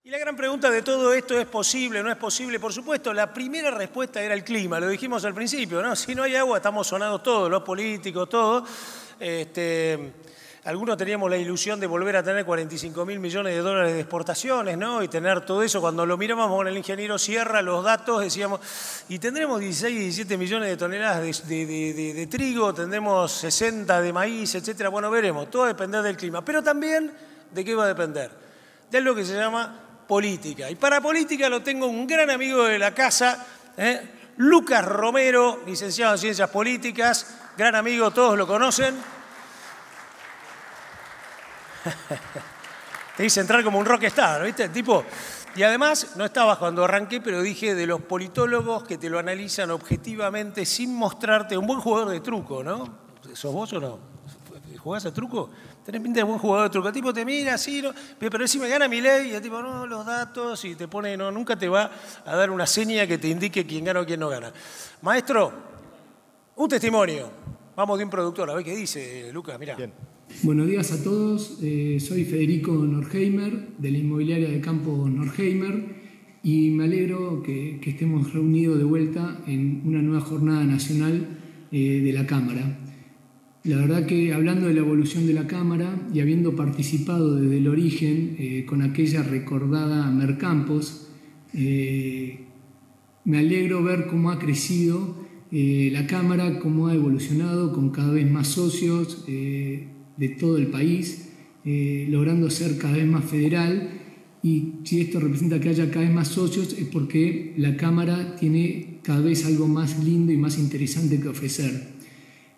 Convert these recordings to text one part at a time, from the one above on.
Y la gran pregunta de todo esto, ¿es posible, no es posible? Por supuesto, la primera respuesta era el clima, lo dijimos al principio, ¿no? Si no hay agua, estamos sonados todos, los políticos, todos. Algunos teníamos la ilusión de volver a tener 45.000 millones de dólares de exportaciones, ¿no? Y tener todo eso. Cuando lo mirábamos con el ingeniero Sierra, los datos, decíamos, y tendremos 16, 17 millones de toneladas de trigo, tendremos 60 de maíz, etcétera. Bueno, veremos, todo va a depender del clima. Pero también, ¿de qué va a depender? De lo que se llama política. Y para política lo tengo un gran amigo de la casa, Lucas Romero, licenciado en Ciencias Políticas, gran amigo, todos lo conocen. Te hice entrar como un rockstar, ¿viste? El tipo. Y además, no estabas cuando arranqué, pero dije de los politólogos que te lo analizan objetivamente sin mostrarte un buen jugador de truco, ¿no? ¿Sos vos o no? ¿Jugás a truco? Tenés pinta de buen jugador de truco. El tipo te mira así, ¿no? Pero si me gana mi ley, y el tipo, no, los datos, y te pone, no, nunca te va a dar una seña que te indique quién gana o quién no gana. Maestro, un testimonio. Vamos de un productor, a ver qué dice, Lucas, mirá. Bien. Buenos días a todos, soy Federico Norheimer, de la inmobiliaria de campo Norheimer, y me alegro que estemos reunidos de vuelta en una nueva jornada nacional de la Cámara. La verdad que hablando de la evolución de la Cámara y habiendo participado desde el origen con aquella recordada Mercampos, me alegro ver cómo ha crecido la Cámara, cómo ha evolucionado con cada vez más socios de todo el país, logrando ser cada vez más federal. Y si esto representa que haya cada vez más socios es porque la Cámara tiene cada vez algo más lindo y más interesante que ofrecer.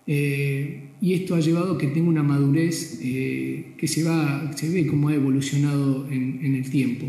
Y esto ha llevado a que tenga una madurez que se ve cómo ha evolucionado en el tiempo.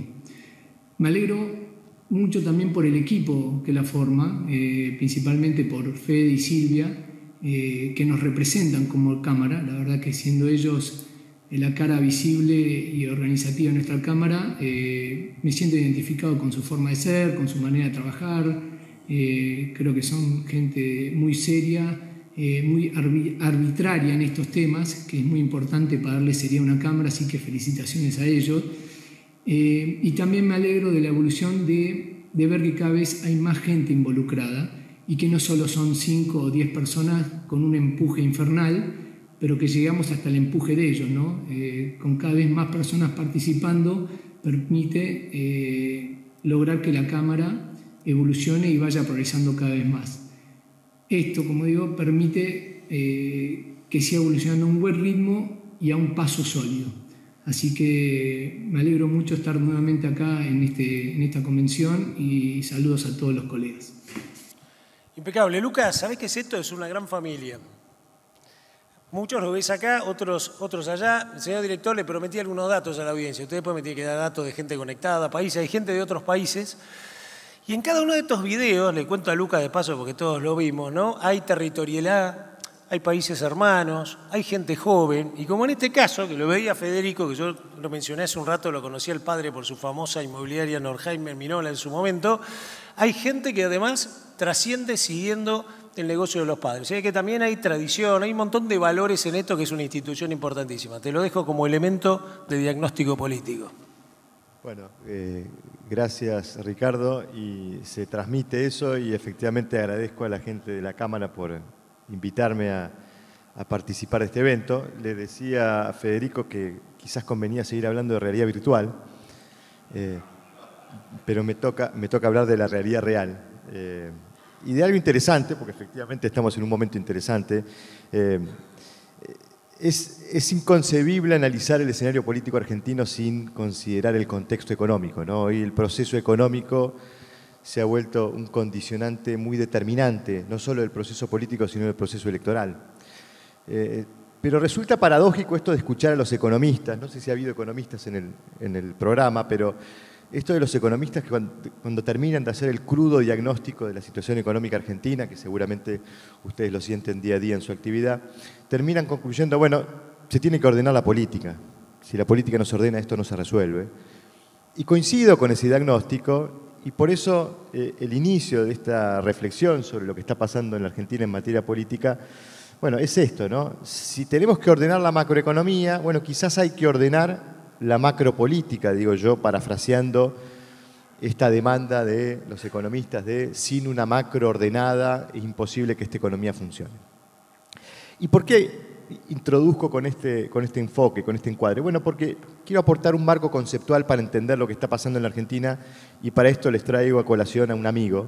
Me alegro mucho también por el equipo que la forma, principalmente por Fede y Silvia, que nos representan como Cámara. La verdad que siendo ellos la cara visible y organizativa de nuestra Cámara, me siento identificado con su forma de ser, con su manera de trabajar. Creo que son gente muy seria, muy arbitraria en estos temas, que es muy importante para darle seriedad a una Cámara, así que felicitaciones a ellos. Y también me alegro de la evolución de ver que cada vez hay más gente involucrada y que no solo son 5 o 10 personas con un empuje infernal, pero que llegamos hasta el empuje de ellos, ¿no? Con cada vez más personas participando permite lograr que la Cámara evolucione y vaya progresando cada vez más. Esto, como digo, permite que siga evolucionando a un buen ritmo y a un paso sólido. Así que me alegro mucho estar nuevamente acá en esta convención y saludos a todos los colegas. Impecable. Lucas, ¿sabés qué es esto? Es una gran familia. Muchos lo ves acá, otros allá. El señor director le prometí algunos datos a la audiencia. Ustedes después me tienen que dar datos de gente conectada, países, hay gente de otros países. Y en cada uno de estos videos, le cuento a Lucas de paso porque todos lo vimos, ¿no? Hay territorialidad, hay países hermanos, hay gente joven. Y como en este caso, que lo veía Federico, que yo lo mencioné hace un rato, lo conocía el padre por su famosa inmobiliaria Norheimer Minola en su momento, hay gente que además trasciende siguiendo el negocio de los padres. O sea que también hay tradición, hay un montón de valores en esto que es una institución importantísima. Te lo dejo como elemento de diagnóstico político. Bueno, gracias Ricardo, y se transmite eso y efectivamente agradezco a la gente de la Cámara por invitarme a participar de este evento. Le decía a Federico que quizás convenía seguir hablando de realidad virtual, pero me toca hablar de la realidad real. Y de algo interesante, porque efectivamente estamos en un momento interesante. Es inconcebible analizar el escenario político argentino sin considerar el contexto económico, ¿no? Hoy el proceso económico se ha vuelto un condicionante muy determinante, no solo del proceso político, sino del proceso electoral. Pero resulta paradójico esto de escuchar a los economistas. No sé si ha habido economistas en el programa, pero esto de los economistas que cuando terminan de hacer el crudo diagnóstico de la situación económica argentina, que seguramente ustedes lo sienten día a día en su actividad, terminan concluyendo, bueno, se tiene que ordenar la política. Si la política no se ordena, esto no se resuelve. Y coincido con ese diagnóstico, y por eso el inicio de esta reflexión sobre lo que está pasando en la Argentina en materia política, bueno, es esto, ¿no? Si tenemos que ordenar la macroeconomía, bueno, quizás hay que ordenar la macropolítica, digo yo, parafraseando esta demanda de los economistas de sin una macro ordenada es imposible que esta economía funcione. ¿Y por qué introduzco con este enfoque, con este encuadre? Bueno, porque quiero aportar un marco conceptual para entender lo que está pasando en la Argentina y para esto les traigo a colación a un amigo.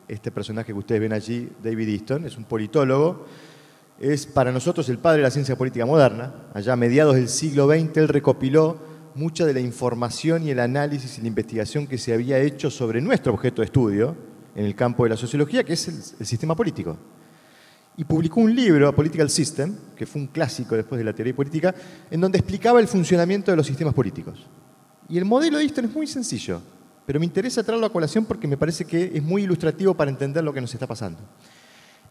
Este personaje que ustedes ven allí, David Easton, es un politólogo, es para nosotros el padre de la ciencia política moderna. Allá a mediados del siglo XX él recopiló mucha de la información y el análisis y la investigación que se había hecho sobre nuestro objeto de estudio en el campo de la sociología, que es el sistema político. Y publicó un libro, A Political System, que fue un clásico después de la teoría política, en donde explicaba el funcionamiento de los sistemas políticos. Y el modelo de Easton es muy sencillo, pero me interesa traerlo a colación porque me parece que es muy ilustrativo para entender lo que nos está pasando.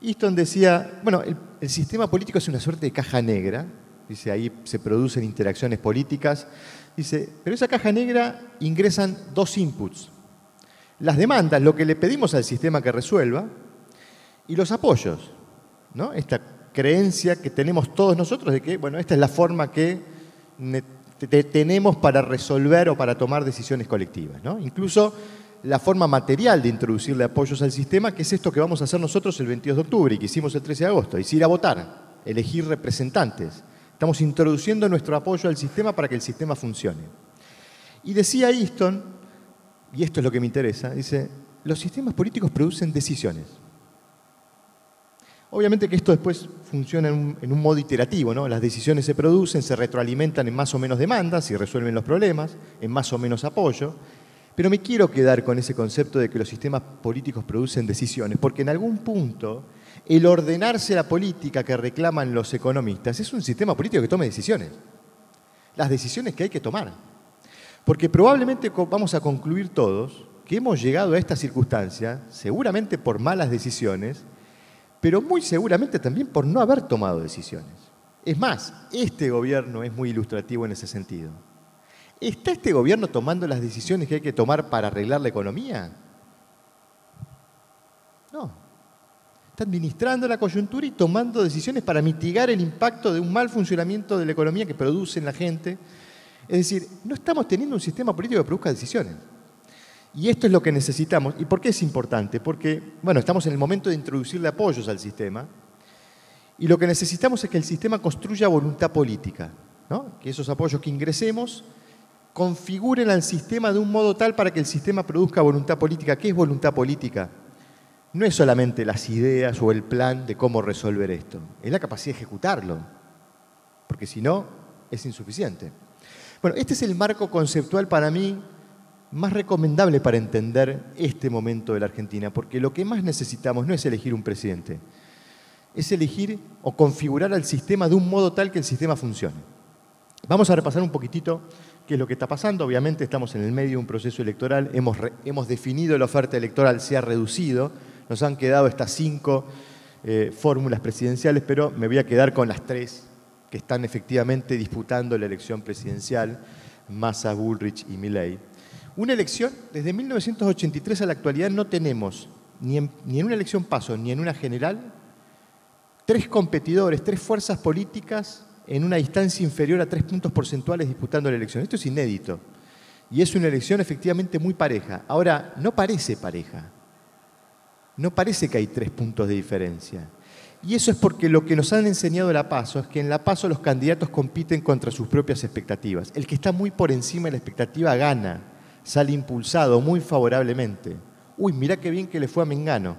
Easton decía, bueno, el sistema político es una suerte de caja negra, dice, ahí se producen interacciones políticas, dice, pero esa caja negra ingresan dos inputs, las demandas, lo que le pedimos al sistema que resuelva, y los apoyos, ¿no? Esta creencia que tenemos todos nosotros de que, bueno, esta es la forma que tenemos para resolver o para tomar decisiones colectivas, ¿no? Incluso la forma material de introducirle apoyos al sistema, que es esto que vamos a hacer nosotros el 22 de octubre y que hicimos el 13 de agosto, es ir a votar, elegir representantes. Estamos introduciendo nuestro apoyo al sistema para que el sistema funcione. Y decía Easton, y esto es lo que me interesa, dice, los sistemas políticos producen decisiones. Obviamente que esto después funciona en un modo iterativo, ¿no? Las decisiones se producen, se retroalimentan en más o menos demandas y resuelven los problemas, en más o menos apoyo. Pero me quiero quedar con ese concepto de que los sistemas políticos producen decisiones, porque en algún punto el ordenarse la política que reclaman los economistas es un sistema político que tome decisiones. Las decisiones que hay que tomar. Porque probablemente vamos a concluir todos que hemos llegado a esta circunstancia, seguramente por malas decisiones, pero muy seguramente también por no haber tomado decisiones. Es más, este gobierno es muy ilustrativo en ese sentido. ¿Está este gobierno tomando las decisiones que hay que tomar para arreglar la economía? No. Está administrando la coyuntura y tomando decisiones para mitigar el impacto de un mal funcionamiento de la economía que produce en la gente. Es decir, no estamos teniendo un sistema político que produzca decisiones. Y esto es lo que necesitamos. ¿Y por qué es importante? Porque, bueno, estamos en el momento de introducirle apoyos al sistema y lo que necesitamos es que el sistema construya voluntad política, ¿no? Que esos apoyos que ingresemos configuren al sistema de un modo tal para que el sistema produzca voluntad política. ¿Qué es voluntad política? No es solamente las ideas o el plan de cómo resolver esto, es la capacidad de ejecutarlo, porque si no, es insuficiente. Bueno, este es el marco conceptual para mí más recomendable para entender este momento de la Argentina, porque lo que más necesitamos no es elegir un presidente, es elegir o configurar al sistema de un modo tal que el sistema funcione. Vamos a repasar un poquitito qué es lo que está pasando. Obviamente estamos en el medio de un proceso electoral, hemos definido la oferta electoral, se ha reducido, nos han quedado estas 5 fórmulas presidenciales, pero me voy a quedar con las 3 que están efectivamente disputando la elección presidencial, Massa, Bullrich y Milei. Una elección, desde 1983 a la actualidad no tenemos, ni en una elección paso, ni en una general, 3 competidores, 3 fuerzas políticas en una distancia inferior a 3 puntos porcentuales disputando la elección. Esto es inédito. Y es una elección efectivamente muy pareja. Ahora, no parece pareja. No parece que hay 3 puntos de diferencia. Y eso es porque lo que nos han enseñado la PASO es que en la PASO los candidatos compiten contra sus propias expectativas. El que está muy por encima de la expectativa gana, sale impulsado muy favorablemente. Uy, mirá qué bien que le fue a Mengano.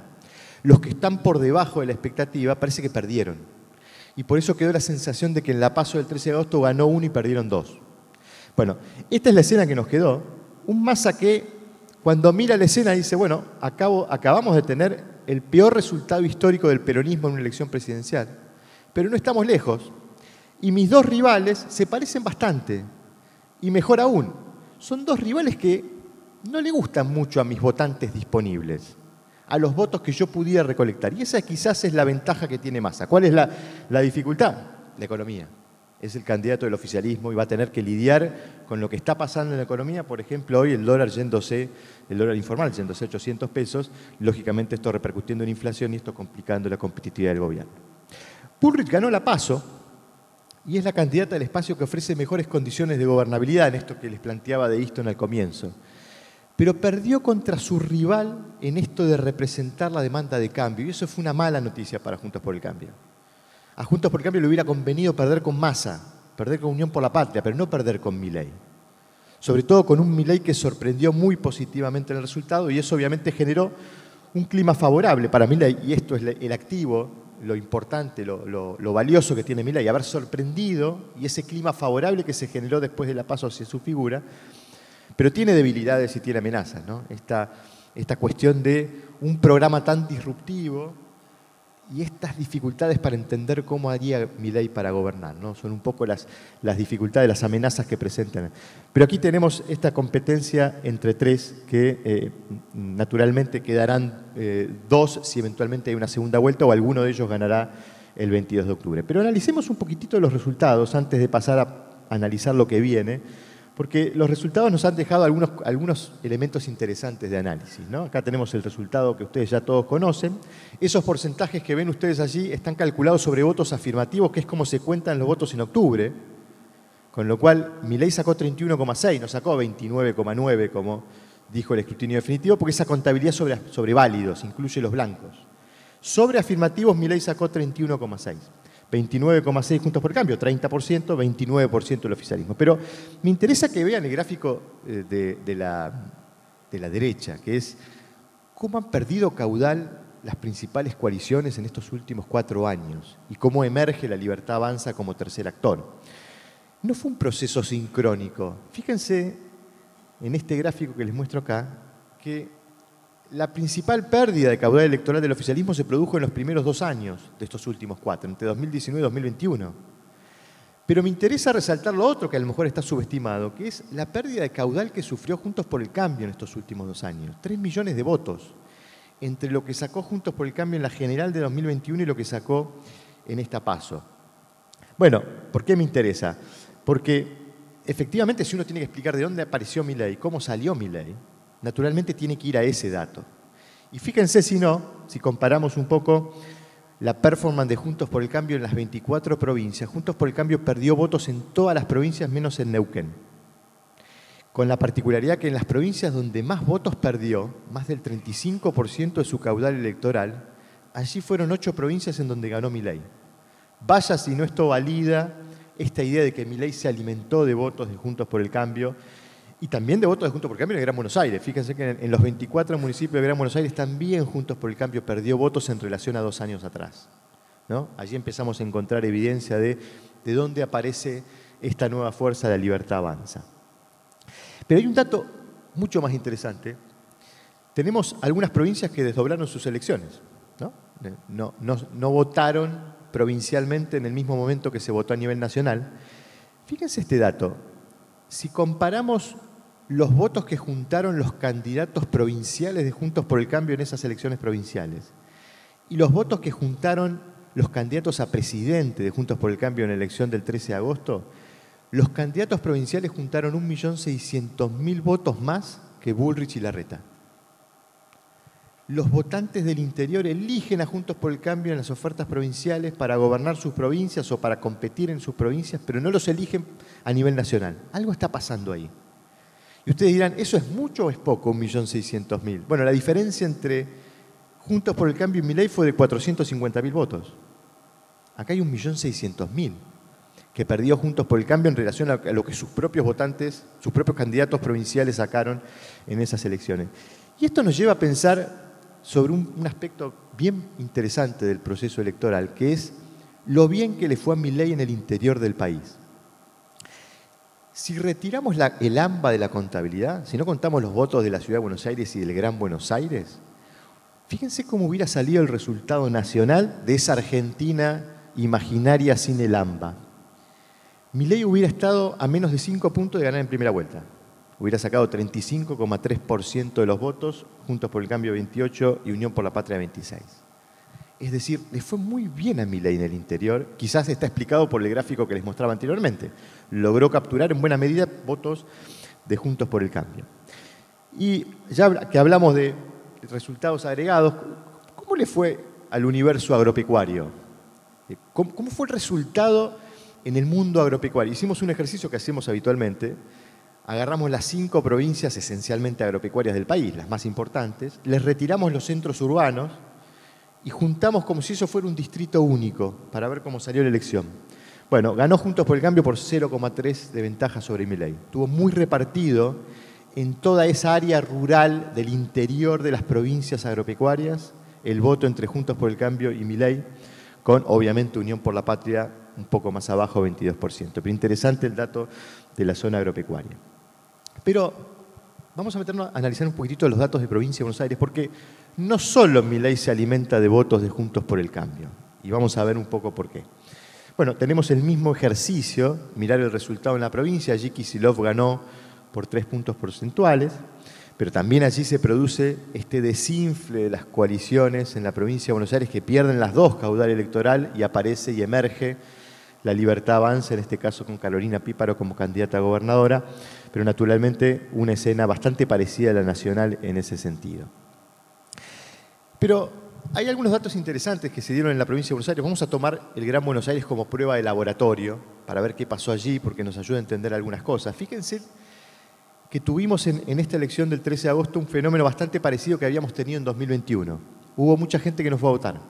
Los que están por debajo de la expectativa parece que perdieron. Y por eso quedó la sensación de que en la PASO del 13 de agosto ganó 1 y perdieron 2. Bueno, esta es la escena que nos quedó. Un Massa que cuando mira la escena dice, bueno, acabamos de tener el peor resultado histórico del peronismo en una elección presidencial, pero no estamos lejos. Y mis 2 rivales se parecen bastante. Y mejor aún, son 2 rivales que no le gustan mucho a mis votantes disponibles, a los votos que yo pudiera recolectar. Y esa quizás es la ventaja que tiene Massa. ¿Cuál es la dificultad? La economía. Es el candidato del oficialismo y va a tener que lidiar con lo que está pasando en la economía. Por ejemplo, hoy el dólar informal yéndose a 800 pesos, lógicamente esto repercutiendo en inflación y esto complicando la competitividad del gobierno. Bullrich ganó la PASO y es la candidata del espacio que ofrece mejores condiciones de gobernabilidad, en esto que les planteaba de Easton al comienzo. Pero perdió contra su rival en esto de representar la demanda de cambio, y eso fue una mala noticia para Juntos por el Cambio. A Juntos por el Cambio le hubiera convenido perder con Massa, perder con Unión por la Patria, pero no perder con Milei. Sobre todo con un Milei que sorprendió muy positivamente en el resultado, y eso obviamente generó un clima favorable para Milei, y esto es el activo, lo importante, lo valioso que tiene Milei, haber sorprendido, y ese clima favorable que se generó después de la paso hacia su figura. Pero tiene debilidades y tiene amenazas, ¿no? Esta cuestión de un programa tan disruptivo y estas dificultades para entender cómo haría Milei para gobernar, ¿no? Son un poco las dificultades, las amenazas que presentan. Pero aquí tenemos esta competencia entre tres que naturalmente quedarán dos si eventualmente hay una segunda vuelta o alguno de ellos ganará el 22 de octubre. Pero analicemos un poquitito los resultados antes de pasar a analizar lo que viene, porque los resultados nos han dejado algunos elementos interesantes de análisis, ¿no? Acá tenemos el resultado que ustedes ya todos conocen. Esos porcentajes que ven ustedes allí están calculados sobre votos afirmativos, que es como se cuentan los votos en octubre, con lo cual Milei sacó 31,6, no sacó 29,9, como dijo el escrutinio definitivo, porque esa contabilidad sobre válidos, incluye los blancos. Sobre afirmativos, Milei sacó 31,6. 29,6 Juntos por el Cambio, 30%, 29% el oficialismo. Pero me interesa que vean el gráfico de la derecha, que es cómo han perdido caudal las principales coaliciones en estos últimos 4 años y cómo emerge la Libertad Avanza como tercer actor. No fue un proceso sincrónico. Fíjense en este gráfico que les muestro acá, que la principal pérdida de caudal electoral del oficialismo se produjo en los primeros 2 años de estos últimos 4, entre 2019 y 2021. Pero me interesa resaltar lo otro que a lo mejor está subestimado, que es la pérdida de caudal que sufrió Juntos por el Cambio en estos últimos 2 años. 3 millones de votos entre lo que sacó Juntos por el Cambio en la general de 2021 y lo que sacó en esta PASO. Bueno, ¿por qué me interesa? Porque efectivamente si uno tiene que explicar de dónde apareció Milei, cómo salió Milei, naturalmente tiene que ir a ese dato. Y fíjense si comparamos un poco la performance de Juntos por el Cambio en las 24 provincias. Juntos por el Cambio perdió votos en todas las provincias menos en Neuquén. Con la particularidad que en las provincias donde más votos perdió, más del 35% de su caudal electoral, allí fueron 8 provincias en donde ganó Milei. Vaya si no esto valida esta idea de que Milei se alimentó de votos de Juntos por el Cambio y también de votos de Juntos por el Cambio en el Gran Buenos Aires. Fíjense que en los 24 municipios de Gran Buenos Aires también Juntos por el Cambio perdió votos en relación a 2 años atrás, ¿no? Allí empezamos a encontrar evidencia de dónde aparece esta nueva fuerza de la Libertad Avanza. Pero hay un dato mucho más interesante. Tenemos algunas provincias que desdoblaron sus elecciones, ¿no? No votaron provincialmente en el mismo momento que se votó a nivel nacional. Fíjense este dato. Si comparamos los votos que juntaron los candidatos provinciales de Juntos por el Cambio en esas elecciones provinciales y los votos que juntaron los candidatos a presidente de Juntos por el Cambio en la elección del 13 de agosto, los candidatos provinciales juntaron 1.600.000 votos más que Bullrich y Larreta. Los votantes del interior eligen a Juntos por el Cambio en las ofertas provinciales para gobernar sus provincias o para competir en sus provincias, pero no los eligen a nivel nacional. Algo está pasando ahí. Y ustedes dirán, ¿eso es mucho o es poco, 1.600.000? Bueno, la diferencia entre Juntos por el Cambio y Milei fue de 450.000 votos. Acá hay 1.600.000 que perdió Juntos por el Cambio en relación a lo que sus propios votantes, sus propios candidatos provinciales sacaron en esas elecciones. Y esto nos lleva a pensar sobre un aspecto bien interesante del proceso electoral, que es lo bien que le fue a Milei en el interior del país. Si retiramos el AMBA de la contabilidad, si no contamos los votos de la Ciudad de Buenos Aires y del Gran Buenos Aires, fíjense cómo hubiera salido el resultado nacional de esa Argentina imaginaria sin el AMBA. Milei hubiera estado a menos de 5 puntos de ganar en primera vuelta. Hubiera sacado 35,3% de los votos, Juntos por el Cambio 28% y Unión por la Patria 26%. Es decir, le fue muy bien a Milei en el interior, quizás está explicado por el gráfico que les mostraba anteriormente. Logró capturar en buena medida votos de Juntos por el Cambio. Y ya que hablamos de resultados agregados, ¿cómo le fue al universo agropecuario? ¿Cómo fue el resultado en el mundo agropecuario. Hicimos un ejercicio que hacemos habitualmente. Agarramos las 5 provincias esencialmente agropecuarias del país, las más importantes, les retiramos los centros urbanos y juntamos como si eso fuera un distrito único para ver cómo salió la elección. Bueno, ganó Juntos por el Cambio por 0,3 de ventaja sobre Milei. Estuvo muy repartido en toda esa área rural del interior de las provincias agropecuarias el voto entre Juntos por el Cambio y Milei, con obviamente Unión por la Patria un poco más abajo, 22%. Pero interesante el dato de la zona agropecuaria. Pero vamos a meternos a analizar un poquitito los datos de Provincia de Buenos Aires, porque no solo Milei se alimenta de votos de Juntos por el Cambio, y vamos a ver un poco por qué. Bueno, tenemos el mismo ejercicio, mirar el resultado en la provincia. Allí Kicillof ganó por 3 puntos porcentuales, pero también allí se produce este desinfle de las coaliciones en la Provincia de Buenos Aires que pierden las dos caudal electoral y aparece y emerge La Libertad Avanza, en este caso con Carolina Píparo como candidata a gobernadora, pero naturalmente una escena bastante parecida a la nacional en ese sentido. Pero hay algunos datos interesantes que se dieron en la Provincia de Buenos Aires. Vamos a tomar el Gran Buenos Aires como prueba de laboratorio para ver qué pasó allí, porque nos ayuda a entender algunas cosas. Fíjense que tuvimos en esta elección del 13 de agosto un fenómeno bastante parecido que habíamos tenido en 2021. Hubo mucha gente que no fue a votar.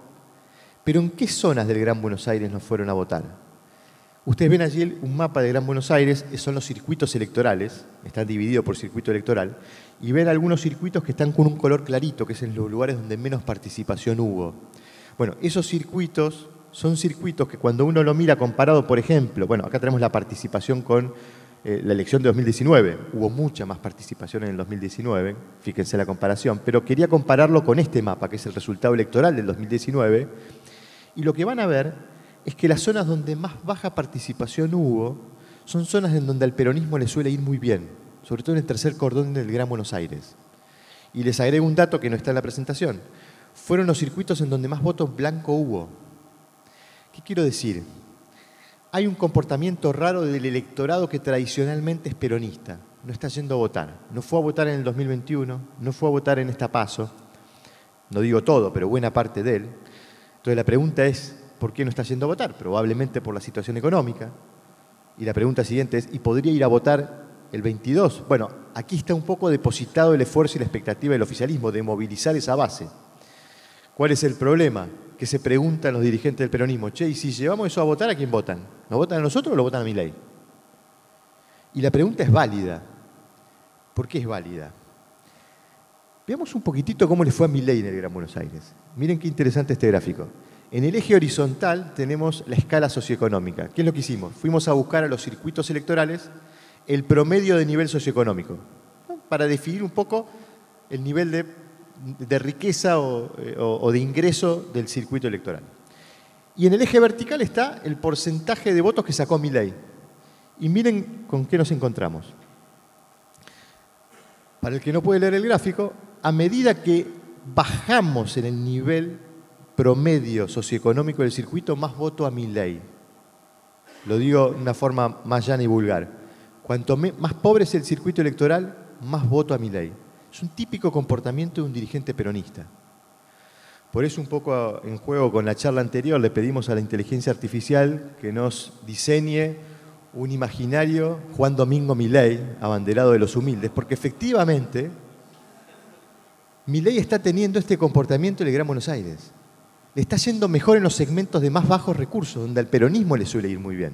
Pero ¿en qué zonas del Gran Buenos Aires no fueron a votar? Ustedes ven allí un mapa de Gran Buenos Aires, son los circuitos electorales, están divididos por circuito electoral, y ven algunos circuitos que están con un color clarito, que es en los lugares donde menos participación hubo. Bueno, esos circuitos son circuitos que cuando uno lo mira comparado, por ejemplo, bueno, acá tenemos la participación con la elección de 2019, hubo mucha más participación en el 2019, fíjense la comparación, pero quería compararlo con este mapa, que es el resultado electoral del 2019, y lo que van a ver es que las zonas donde más baja participación hubo son zonas en donde al peronismo le suele ir muy bien, sobre todo en el tercer cordón del Gran Buenos Aires. Y les agrego un dato que no está en la presentación. Fueron los circuitos en donde más votos blanco hubo. ¿Qué quiero decir? Hay un comportamiento raro del electorado que tradicionalmente es peronista. No está yendo a votar. No fue a votar en el 2021, no fue a votar en esta PASO. No digo todo, pero buena parte de él. Entonces la pregunta es, ¿por qué no está yendo a votar? Probablemente por la situación económica. Y la pregunta siguiente es, ¿y podría ir a votar el 22? Bueno, aquí está un poco depositado el esfuerzo y la expectativa del oficialismo de movilizar esa base. ¿Cuál es el problema? Que se preguntan los dirigentes del peronismo, che, ¿y si llevamos eso a votar, a quién votan? ¿Nos votan a nosotros o lo votan a Milei? Y la pregunta es válida. ¿Por qué es válida? Veamos un poquitito cómo le fue a Milei en el Gran Buenos Aires. Miren qué interesante este gráfico. En el eje horizontal tenemos la escala socioeconómica. ¿Qué es lo que hicimos? Fuimos a buscar a los circuitos electorales el promedio de nivel socioeconómico, ¿no? Para definir un poco el nivel de riqueza o de ingreso del circuito electoral. Y en el eje vertical está el porcentaje de votos que sacó Milei. Y miren con qué nos encontramos. Para el que no puede leer el gráfico, a medida que bajamos en el nivel promedio socioeconómico del circuito, más voto a Milei. Lo digo de una forma más llana y vulgar. Cuanto más pobre es el circuito electoral, más voto a Milei. Es un típico comportamiento de un dirigente peronista. Por eso, un poco en juego con la charla anterior, le pedimos a la inteligencia artificial que nos diseñe un imaginario Juan Domingo Milei, abanderado de los humildes, porque efectivamente Milei está teniendo este comportamiento en el Gran Buenos Aires. Le está yendo mejor en los segmentos de más bajos recursos, donde al peronismo le suele ir muy bien.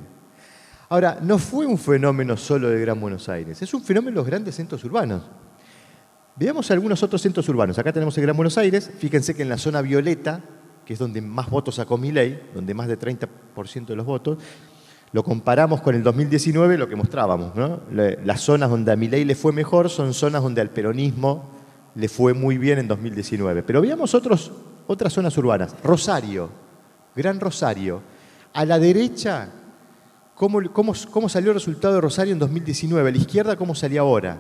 Ahora, no fue un fenómeno solo del Gran Buenos Aires, es un fenómeno de los grandes centros urbanos. Veamos algunos otros centros urbanos. Acá tenemos el Gran Buenos Aires. Fíjense que en la zona violeta, que es donde más votos sacó Milei, donde más de 30% de los votos, lo comparamos con el 2019, lo que mostrábamos, ¿no? Las zonas donde a Milei le fue mejor son zonas donde al peronismo le fue muy bien en 2019. Pero veamos otras zonas urbanas. Rosario, Gran Rosario. A la derecha, ¿cómo salió el resultado de Rosario en 2019? A la izquierda, ¿cómo salió ahora?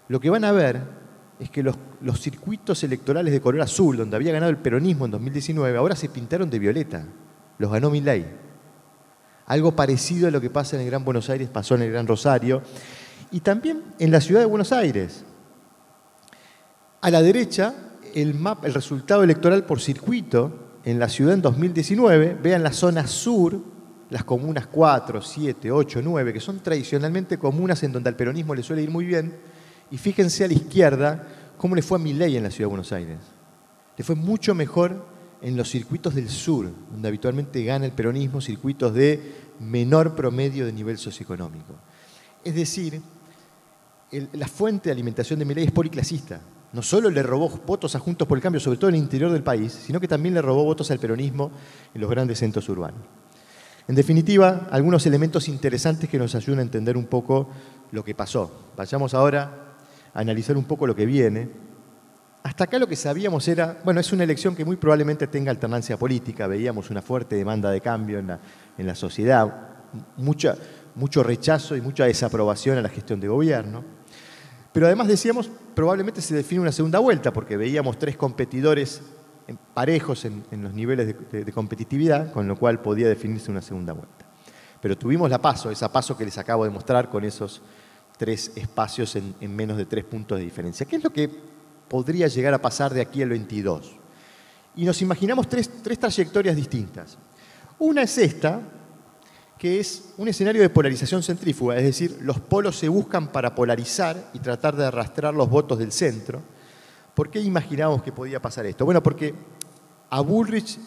Lo que van a ver es que los circuitos electorales de color azul, donde había ganado el peronismo en 2019, ahora se pintaron de violeta. Los ganó Milei. Algo parecido a lo que pasa en el Gran Buenos Aires pasó en el Gran Rosario. Y también en la ciudad de Buenos Aires. A la derecha, el resultado electoral por circuito en la ciudad en 2019. Vean la zona sur, las comunas 4, 7, 8, 9, que son tradicionalmente comunas en donde al peronismo le suele ir muy bien, y fíjense a la izquierda cómo le fue a Milei en la Ciudad de Buenos Aires. Le fue mucho mejor en los circuitos del sur, donde habitualmente gana el peronismo, circuitos de menor promedio de nivel socioeconómico. Es decir, la fuente de alimentación de Milei es policlasista. No solo le robó votos a Juntos por el Cambio, sobre todo en el interior del país, sino que también le robó votos al peronismo en los grandes centros urbanos. En definitiva, algunos elementos interesantes que nos ayudan a entender un poco lo que pasó. Vayamos ahora a analizar un poco lo que viene. Hasta acá lo que sabíamos era, bueno, es una elección que muy probablemente tenga alternancia política, veíamos una fuerte demanda de cambio en la sociedad, mucho rechazo y mucha desaprobación a la gestión de gobierno. Pero además decíamos, probablemente se define una segunda vuelta, porque veíamos 3 competidores parejos en los niveles de competitividad, con lo cual podía definirse una segunda vuelta. Pero tuvimos esa PASO que les acabo de mostrar con esos 3 espacios en menos de 3 puntos de diferencia. ¿Qué es lo que podría llegar a pasar de aquí al 22? Y nos imaginamos tres trayectorias distintas. Una es esta, que es un escenario de polarización centrífuga, es decir, los polos se buscan para polarizar y tratar de arrastrar los votos del centro. ¿Por qué imaginábamos que podía pasar esto? Bueno, porque a Bullrich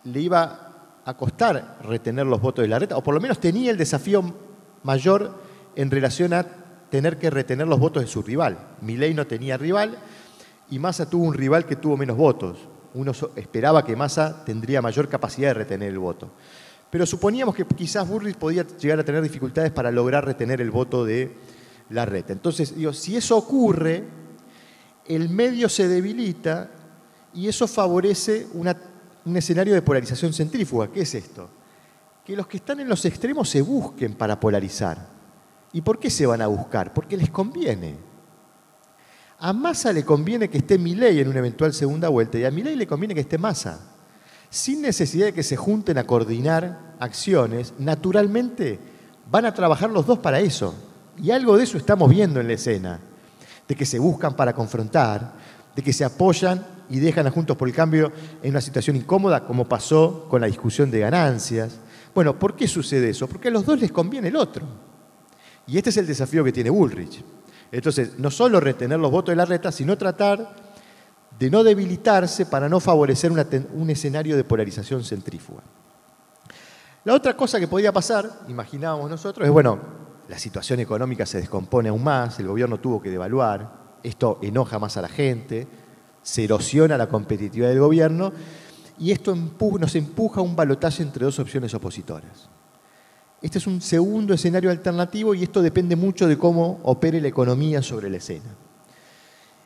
le iba a costar retener los votos de Larreta, o por lo menos tenía el desafío mayor en relación a tener que retener los votos de su rival. Milei no tenía rival y Massa tuvo un rival que tuvo menos votos. Uno esperaba que Massa tendría mayor capacidad de retener el voto. Pero suponíamos que quizás Bullrich podía llegar a tener dificultades para lograr retener el voto de Larreta. Entonces, digo, si eso ocurre, el medio se debilita y eso favorece un escenario de polarización centrífuga. ¿Qué es esto? Que los que están en los extremos se busquen para polarizar. ¿Y por qué se van a buscar? Porque les conviene. A Massa le conviene que esté Milei en una eventual segunda vuelta y a Milei le conviene que esté Massa. Sin necesidad de que se junten a coordinar acciones, naturalmente van a trabajar los dos para eso. Y algo de eso estamos viendo en la escena. De que se buscan para confrontar, de que se apoyan y dejan a Juntos por el Cambio en una situación incómoda, como pasó con la discusión de ganancias. Bueno, ¿por qué sucede eso? Porque a los dos les conviene el otro. Y este es el desafío que tiene Bullrich. Entonces, no solo retener los votos de Larreta, sino tratar de no debilitarse para no favorecer un escenario de polarización centrífuga. La otra cosa que podía pasar, imaginábamos nosotros, es, bueno, la situación económica se descompone aún más, el gobierno tuvo que devaluar, esto enoja más a la gente, se erosiona la competitividad del gobierno y esto nos empuja a un balotaje entre 2 opciones opositoras. Este es un segundo escenario alternativo y esto depende mucho de cómo opere la economía sobre la escena.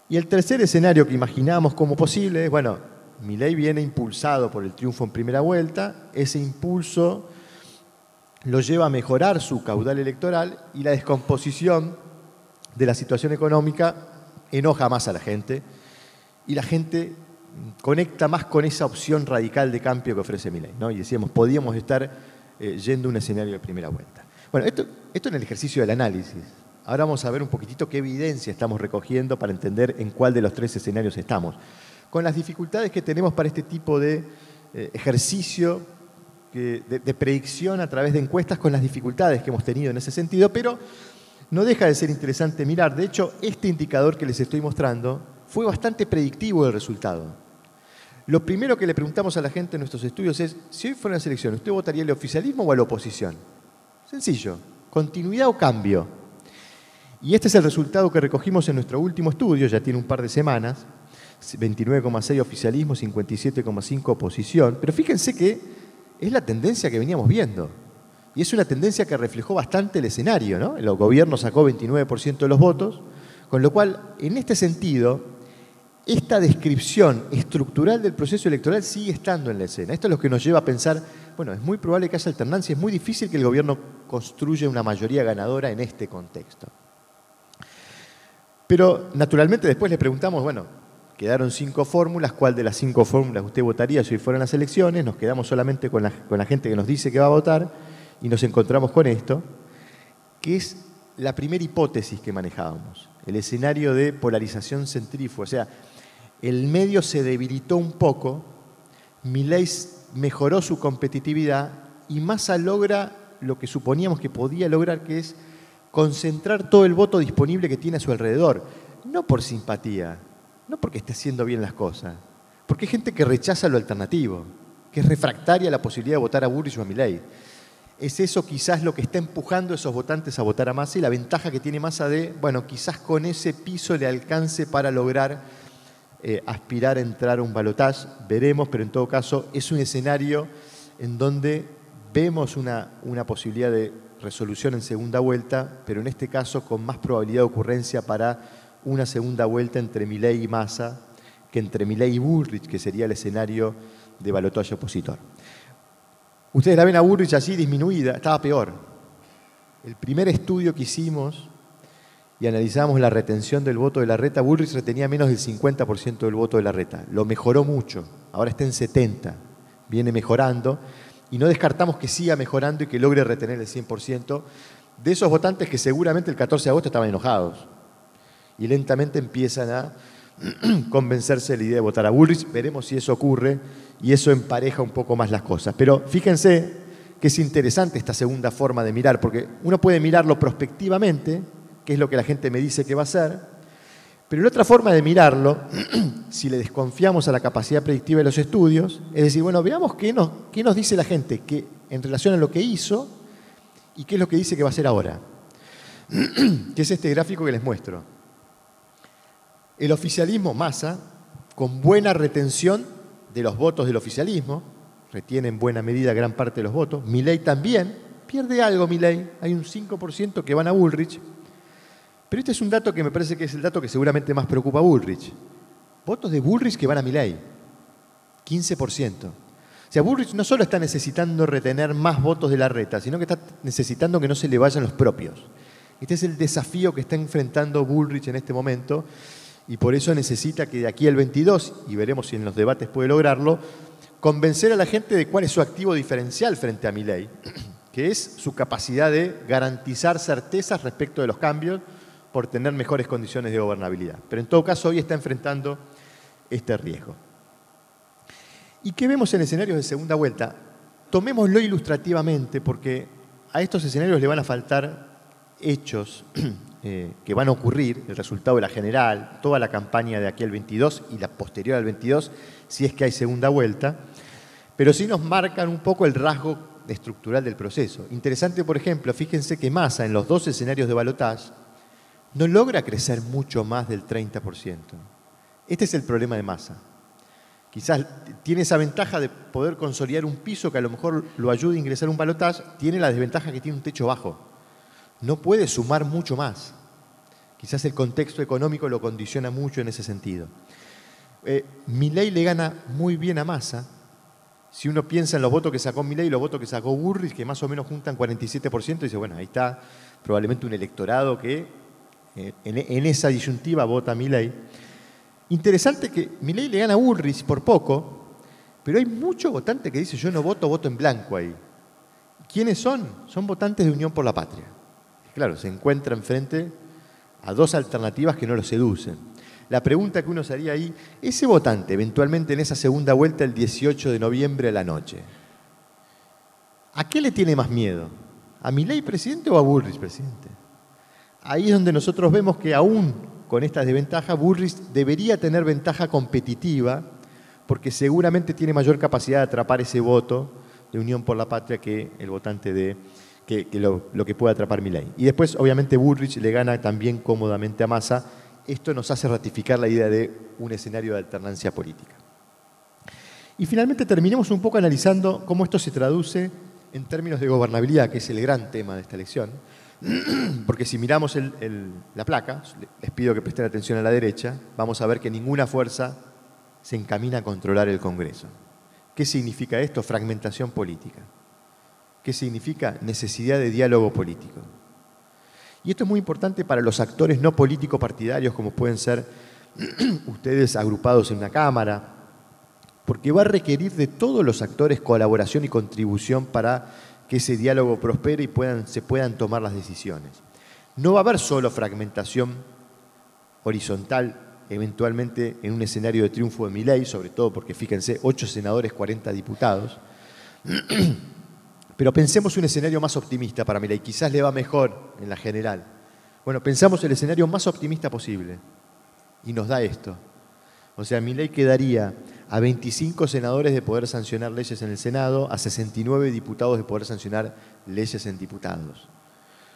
Y el tercer escenario que imaginábamos como posible es, bueno, Milei viene impulsado por el triunfo en primera vuelta, ese impulso lo lleva a mejorar su caudal electoral y la descomposición de la situación económica enoja más a la gente y la gente conecta más con esa opción radical de cambio que ofrece Milei, ¿no? Y decíamos, podíamos estar yendo a un escenario de primera vuelta. Bueno, esto en el ejercicio del análisis. Ahora vamos a ver un poquitito qué evidencia estamos recogiendo para entender en cuál de los 3 escenarios estamos. Con las dificultades que tenemos para este tipo de ejercicio de predicción a través de encuestas, con las dificultades que hemos tenido en ese sentido, pero no deja de ser interesante mirar. De hecho, este indicador que les estoy mostrando fue bastante predictivo del resultado. Lo primero que le preguntamos a la gente en nuestros estudios es, si hoy fuera una elección, ¿usted votaría al oficialismo o a la oposición? Sencillo, continuidad o cambio. Y este es el resultado que recogimos en nuestro último estudio, ya tiene un par de semanas, 29,6 oficialismo, 57,5 oposición, pero fíjense que es la tendencia que veníamos viendo. Y es una tendencia que reflejó bastante el escenario, ¿no? El gobierno sacó 29% de los votos, con lo cual, en este sentido, esta descripción estructural del proceso electoral sigue estando en la escena. Esto es lo que nos lleva a pensar, bueno, es muy probable que haya alternancia, es muy difícil que el gobierno construya una mayoría ganadora en este contexto. Pero, naturalmente, después le preguntamos, bueno, quedaron 5 fórmulas, ¿cuál de las 5 fórmulas usted votaría si hoy fueran las elecciones? Nos quedamos solamente con la gente que nos dice que va a votar y nos encontramos con esto, que es la primera hipótesis que manejábamos, el escenario de polarización centrífuga. O sea, el medio se debilitó un poco, Milei mejoró su competitividad y Massa logra lo que suponíamos que podía lograr, que es concentrar todo el voto disponible que tiene a su alrededor. No por simpatía, no porque esté haciendo bien las cosas, porque hay gente que rechaza lo alternativo, que es refractaria a la posibilidad de votar a Bullrich o a Milei. Es eso quizás lo que está empujando a esos votantes a votar a Massa, y la ventaja que tiene Massa de, bueno, quizás con ese piso le alcance para lograr aspirar a entrar a un balotaje, veremos, pero en todo caso es un escenario en donde vemos una posibilidad de resolución en segunda vuelta, pero en este caso con más probabilidad de ocurrencia para una segunda vuelta entre Milei y Massa que entre Milei y Bullrich, que sería el escenario de balotaje opositor. Ustedes la ven a Bullrich así disminuida, estaba peor. El primer estudio que hicimos y analizamos la retención del voto de Larreta, Bullrich retenía menos del 50% del voto de Larreta. Lo mejoró mucho, ahora está en 70%, viene mejorando, y no descartamos que siga mejorando y que logre retener el 100% de esos votantes que seguramente el 14 de agosto estaban enojados y lentamente empiezan a convencerse de la idea de votar a Bullrich. Veremos si eso ocurre y eso empareja un poco más las cosas. Pero fíjense que es interesante esta segunda forma de mirar, porque uno puede mirarlo prospectivamente, que es lo que la gente me dice que va a hacer, pero la otra forma de mirarlo, si le desconfiamos a la capacidad predictiva de los estudios, es decir, bueno, veamos qué nos dice la gente en relación a lo que hizo y qué es lo que dice que va a hacer ahora, que es este gráfico que les muestro. El oficialismo, Massa, con buena retención de los votos del oficialismo, retiene en buena medida gran parte de los votos. Milei también, pierde algo Milei, hay un 5% que van a Bullrich. Pero este es un dato que me parece que es el dato que seguramente más preocupa a Bullrich. Votos de Bullrich que van a Milei, 15%. O sea, Bullrich no solo está necesitando retener más votos de Larreta, sino que está necesitando que no se le vayan los propios. Este es el desafío que está enfrentando Bullrich en este momento, y por eso necesita que de aquí al 22, y veremos si en los debates puede lograrlo, convencer a la gente de cuál es su activo diferencial frente a Milei, que es su capacidad de garantizar certezas respecto de los cambios por tener mejores condiciones de gobernabilidad. Pero en todo caso hoy está enfrentando este riesgo. ¿Y qué vemos en escenarios de segunda vuelta? Tomémoslo ilustrativamente, porque a estos escenarios le van a faltar hechos que van a ocurrir, el resultado de la general, toda la campaña de aquí al 22 y la posterior al 22, si es que hay segunda vuelta, pero sí nos marcan un poco el rasgo estructural del proceso. Interesante, por ejemplo, fíjense que Massa en los dos escenarios de balotaje no logra crecer mucho más del 30%. Este es el problema de Massa. Quizás tiene esa ventaja de poder consolidar un piso que a lo mejor lo ayude a ingresar a un balotaje, tiene la desventaja que tiene un techo bajo. No puede sumar mucho más. Quizás el contexto económico lo condiciona mucho en ese sentido. Milei le gana muy bien a Massa. Si uno piensa en los votos que sacó Milei y los votos que sacó Bullrich, que más o menos juntan 47%, dice, bueno, ahí está probablemente un electorado que en esa disyuntiva vota a Milei. Interesante que Milei le gana a Bullrich por poco, pero hay muchos votantes que dicen, yo no voto, voto en blanco ahí. ¿Quiénes son? Son votantes de Unión por la Patria. Claro, se encuentran frente a dos alternativas que no los seducen. La pregunta que uno se haría ahí, ese votante eventualmente en esa segunda vuelta el 18 de noviembre a la noche, ¿a qué le tiene más miedo? ¿A Milei presidente o a Bullrich presidente? Ahí es donde nosotros vemos que aún con estas desventajas, Bullrich debería tener ventaja competitiva porque seguramente tiene mayor capacidad de atrapar ese voto de Unión por la Patria que el votante de lo que puede atrapar Milei. Y después, obviamente, Bullrich le gana también cómodamente a Massa. Esto nos hace ratificar la idea de un escenario de alternancia política. Y finalmente terminemos un poco analizando cómo esto se traduce en términos de gobernabilidad, que es el gran tema de esta elección. Porque si miramos la placa, les pido que presten atención a la derecha, vamos a ver que ninguna fuerza se encamina a controlar el Congreso. ¿Qué significa esto? Fragmentación política. ¿Qué significa? Necesidad de diálogo político. Y esto es muy importante para los actores no político partidarios, como pueden ser ustedes agrupados en una Cámara, porque va a requerir de todos los actores colaboración y contribución para que ese diálogo prospere y se puedan tomar las decisiones. No va a haber solo fragmentación horizontal, eventualmente en un escenario de triunfo de Milei, sobre todo porque, fíjense, 8 senadores, 40 diputados. Pero pensemos un escenario más optimista para Milei, quizás le va mejor en la general. Bueno, pensamos el escenario más optimista posible y nos da esto. O sea, Milei quedaría a 25 senadores de poder sancionar leyes en el Senado, a 69 diputados de poder sancionar leyes en diputados.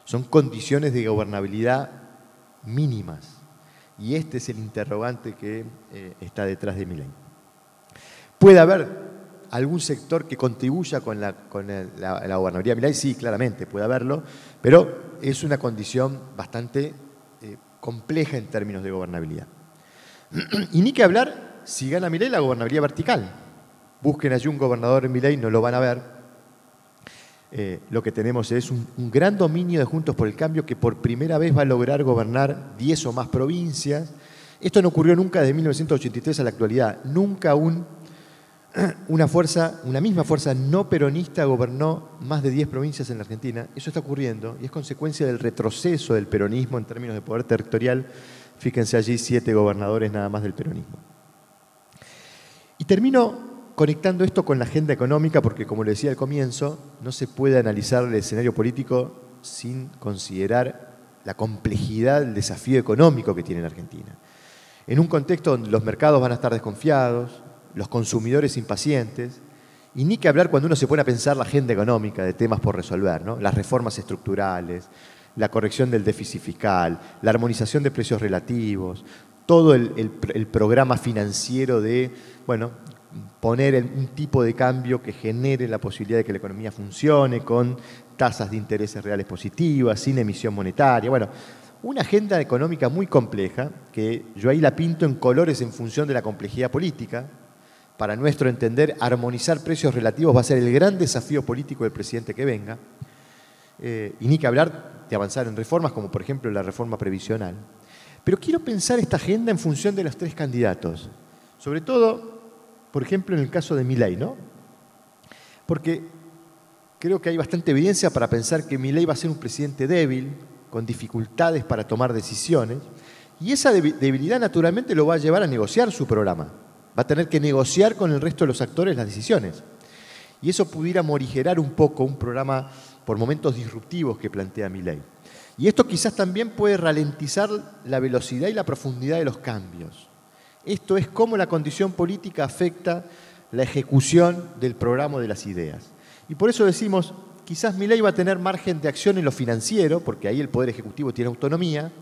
Son condiciones de gobernabilidad mínimas. Y este es el interrogante que está detrás de Milei. ¿Puede haber algún sector que contribuya con la gobernabilidad de Milei? Sí, claramente, puede haberlo, pero es una condición bastante compleja en términos de gobernabilidad. Y ni que hablar si gana Milei la gobernabilidad vertical. Busquen allí un gobernador en Milei, no lo van a ver. Lo que tenemos es un gran dominio de Juntos por el Cambio que por primera vez va a lograr gobernar 10 o más provincias. Esto no ocurrió nunca desde 1983 a la actualidad. Nunca una misma fuerza no peronista gobernó más de 10 provincias en la Argentina. Eso está ocurriendo y es consecuencia del retroceso del peronismo en términos de poder territorial. Fíjense allí 7 gobernadores nada más del peronismo. Y termino conectando esto con la agenda económica porque, como le decía al comienzo, no se puede analizar el escenario político sin considerar la complejidad del desafío económico que tiene la Argentina. En un contexto donde los mercados van a estar desconfiados, los consumidores impacientes, y ni que hablar cuando uno se pone a pensar la agenda económica de temas por resolver, ¿no? Las reformas estructurales, la corrección del déficit fiscal, la armonización de precios relativos, todo el programa financiero de, bueno, poner un tipo de cambio que genere la posibilidad de que la economía funcione con tasas de intereses reales positivas, sin emisión monetaria. Bueno, una agenda económica muy compleja que yo ahí la pinto en colores en función de la complejidad política. Para nuestro entender, armonizar precios relativos va a ser el gran desafío político del presidente que venga. Y ni que hablar de avanzar en reformas, como por ejemplo la reforma previsional. Pero quiero pensar esta agenda en función de los 3 candidatos. Sobre todo, por ejemplo, en el caso de Milei, ¿no? Porque creo que hay bastante evidencia para pensar que Milei va a ser un presidente débil, con dificultades para tomar decisiones, y esa debilidad naturalmente lo va a llevar a negociar su programa. Va a tener que negociar con el resto de los actores las decisiones. Y eso pudiera morigerar un poco un programa por momentos disruptivos que plantea Milei. Y esto quizás también puede ralentizar la velocidad y la profundidad de los cambios. Esto es cómo la condición política afecta la ejecución del programa de las ideas. Y por eso decimos, quizás Milei va a tener margen de acción en lo financiero, porque ahí el Poder Ejecutivo tiene autonomía,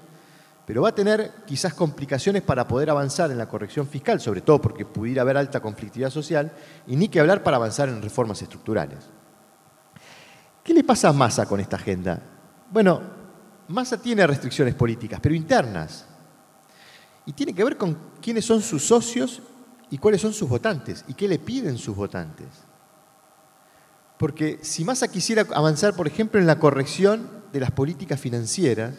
pero va a tener quizás complicaciones para poder avanzar en la corrección fiscal, sobre todo porque pudiera haber alta conflictividad social, y ni que hablar para avanzar en reformas estructurales. ¿Qué le pasa a Massa con esta agenda? Bueno, Massa tiene restricciones políticas, pero internas. Y tiene que ver con quiénes son sus socios y cuáles son sus votantes y qué le piden sus votantes. Porque si Massa quisiera avanzar, por ejemplo, en la corrección de las políticas financieras,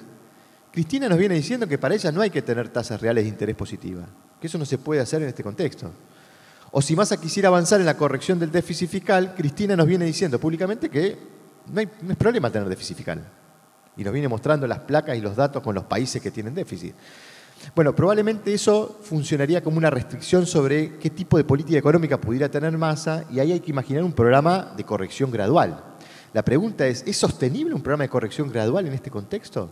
Cristina nos viene diciendo que para ella no hay que tener tasas reales de interés positivas, que eso no se puede hacer en este contexto. O si Massa quisiera avanzar en la corrección del déficit fiscal, Cristina nos viene diciendo públicamente que no es problema tener déficit fiscal. Y nos viene mostrando las placas y los datos con los países que tienen déficit. Bueno, probablemente eso funcionaría como una restricción sobre qué tipo de política económica pudiera tener Massa, y ahí hay que imaginar un programa de corrección gradual. La pregunta ¿es sostenible un programa de corrección gradual en este contexto?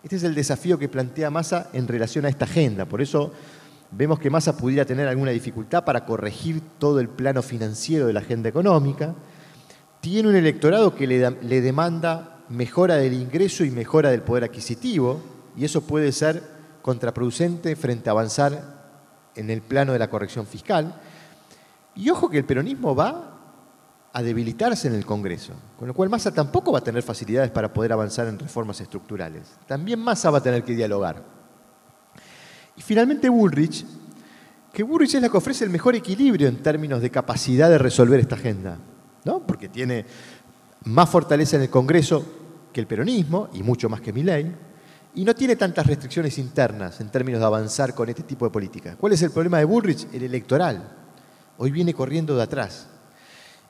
Este es el desafío que plantea Massa en relación a esta agenda. Por eso vemos que Massa pudiera tener alguna dificultad para corregir todo el plano financiero de la agenda económica. Tiene un electorado que le demanda mejora del ingreso y mejora del poder adquisitivo, y eso puede ser contraproducente frente a avanzar en el plano de la corrección fiscal. Y ojo que el peronismo va a debilitarse en el Congreso, con lo cual Massa tampoco va a tener facilidades para poder avanzar en reformas estructurales. También Massa va a tener que dialogar. Y finalmente Bullrich, que Bullrich es la que ofrece el mejor equilibrio en términos de capacidad de resolver esta agenda, ¿no? Porque tiene más fortaleza en el Congreso que el peronismo, y mucho más que Milei, y no tiene tantas restricciones internas en términos de avanzar con este tipo de política. ¿Cuál es el problema de Bullrich? El electoral. Hoy viene corriendo de atrás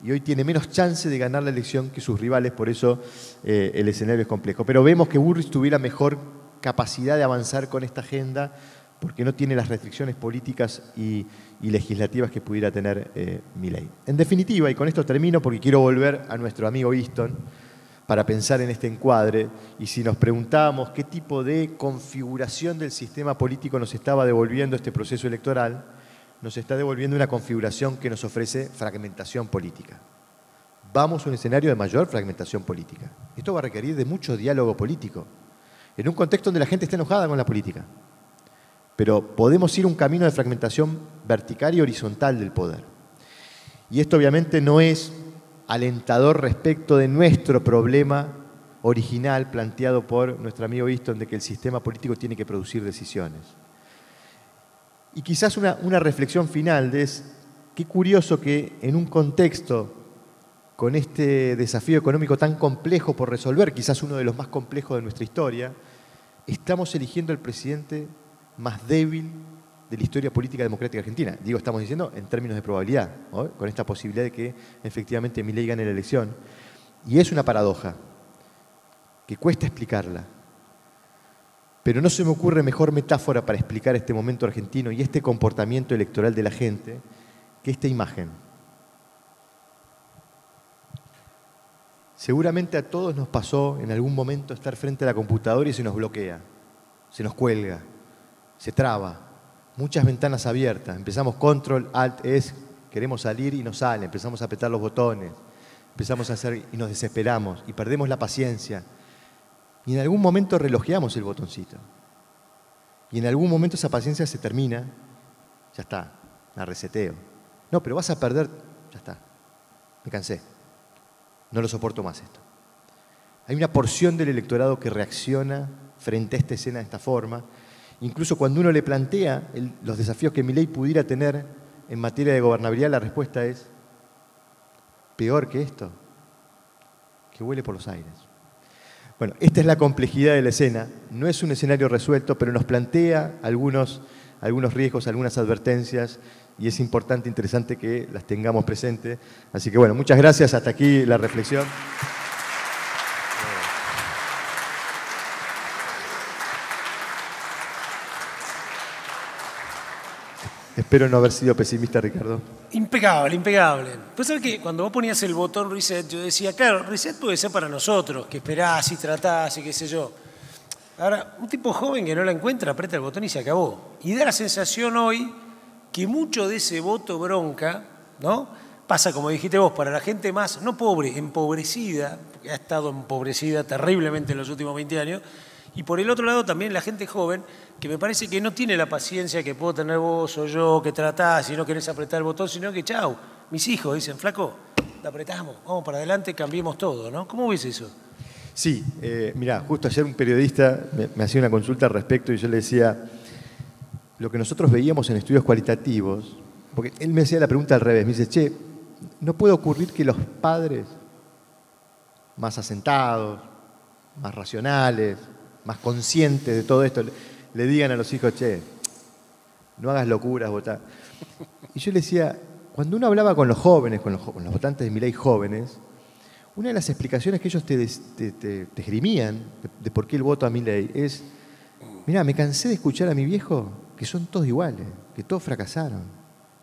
y hoy tiene menos chance de ganar la elección que sus rivales, por eso el escenario es complejo. Pero vemos que Bullrich tuviera mejor capacidad de avanzar con esta agenda porque no tiene las restricciones políticas y legislativas que pudiera tener Milei. En definitiva, y con esto termino porque quiero volver a nuestro amigo Easton para pensar en este encuadre, y si nos preguntábamos qué tipo de configuración del sistema político nos estaba devolviendo este proceso electoral, nos está devolviendo una configuración que nos ofrece fragmentación política. Vamos a un escenario de mayor fragmentación política. Esto va a requerir de mucho diálogo político, en un contexto donde la gente está enojada con la política. Pero podemos ir a un camino de fragmentación vertical y horizontal del poder. Y esto obviamente no es alentador respecto de nuestro problema original planteado por nuestro amigo Easton de que el sistema político tiene que producir decisiones. Y quizás una reflexión final es qué curioso que en un contexto con este desafío económico tan complejo por resolver, quizás uno de los más complejos de nuestra historia, estamos eligiendo el presidente más débil de la historia política democrática argentina. Digo, estamos diciendo en términos de probabilidad, ¿no? Con esta posibilidad de que efectivamente Milei gane la elección. Y es una paradoja que cuesta explicarla. Pero no se me ocurre mejor metáfora para explicar este momento argentino y este comportamiento electoral de la gente que esta imagen. Seguramente a todos nos pasó en algún momento estar frente a la computadora y se nos bloquea, se nos cuelga, se traba, muchas ventanas abiertas. Empezamos Control, Alt, S, queremos salir y no sale, empezamos a apretar los botones, empezamos a hacer y nos desesperamos y perdemos la paciencia. Y en algún momento relojeamos el botoncito. Y en algún momento esa paciencia se termina, ya está, la reseteo. No, pero vas a perder, ya está, me cansé, no lo soporto más esto. Hay una porción del electorado que reacciona frente a esta escena de esta forma. Incluso cuando uno le plantea los desafíos que Milei pudiera tener en materia de gobernabilidad, la respuesta es peor que esto, que huele por los aires. Bueno, esta es la complejidad de la escena. No es un escenario resuelto, pero nos plantea algunos riesgos, algunas advertencias, y es importante, interesante que las tengamos presentes. Así que bueno, muchas gracias. Hasta aquí la reflexión. Espero no haber sido pesimista, Ricardo. Impecable, impecable. Pues sabes que cuando vos ponías el botón reset, yo decía, claro, reset puede ser para nosotros, que esperás y tratás y qué sé yo. Ahora, un tipo joven que no la encuentra, aprieta el botón y se acabó. Y da la sensación hoy que mucho de ese voto bronca, ¿no? Pasa, como dijiste vos, para la gente más, no pobre, empobrecida, porque ha estado empobrecida terriblemente en los últimos 20 años, y por el otro lado también la gente joven, que me parece que no tiene la paciencia que puedo tener vos o yo, que tratás y no querés apretar el botón, sino que, chau, mis hijos dicen, flaco, la apretamos, vamos para adelante, cambiemos todo, ¿no? ¿Cómo ves eso? Sí, mirá, justo ayer un periodista me hacía una consulta al respecto y yo le decía, lo que nosotros veíamos en estudios cualitativos, porque él me hacía la pregunta al revés, me dice, che, ¿no puede ocurrir que los padres más asentados, más racionales, más conscientes de todo esto, le digan a los hijos, che, no hagas locuras, votá? Y yo le decía, cuando uno hablaba con los jóvenes, con los votantes de Milei jóvenes, una de las explicaciones que ellos te esgrimían de por qué el voto a Milei es, mirá, me cansé de escuchar a mi viejo que son todos iguales, que todos fracasaron,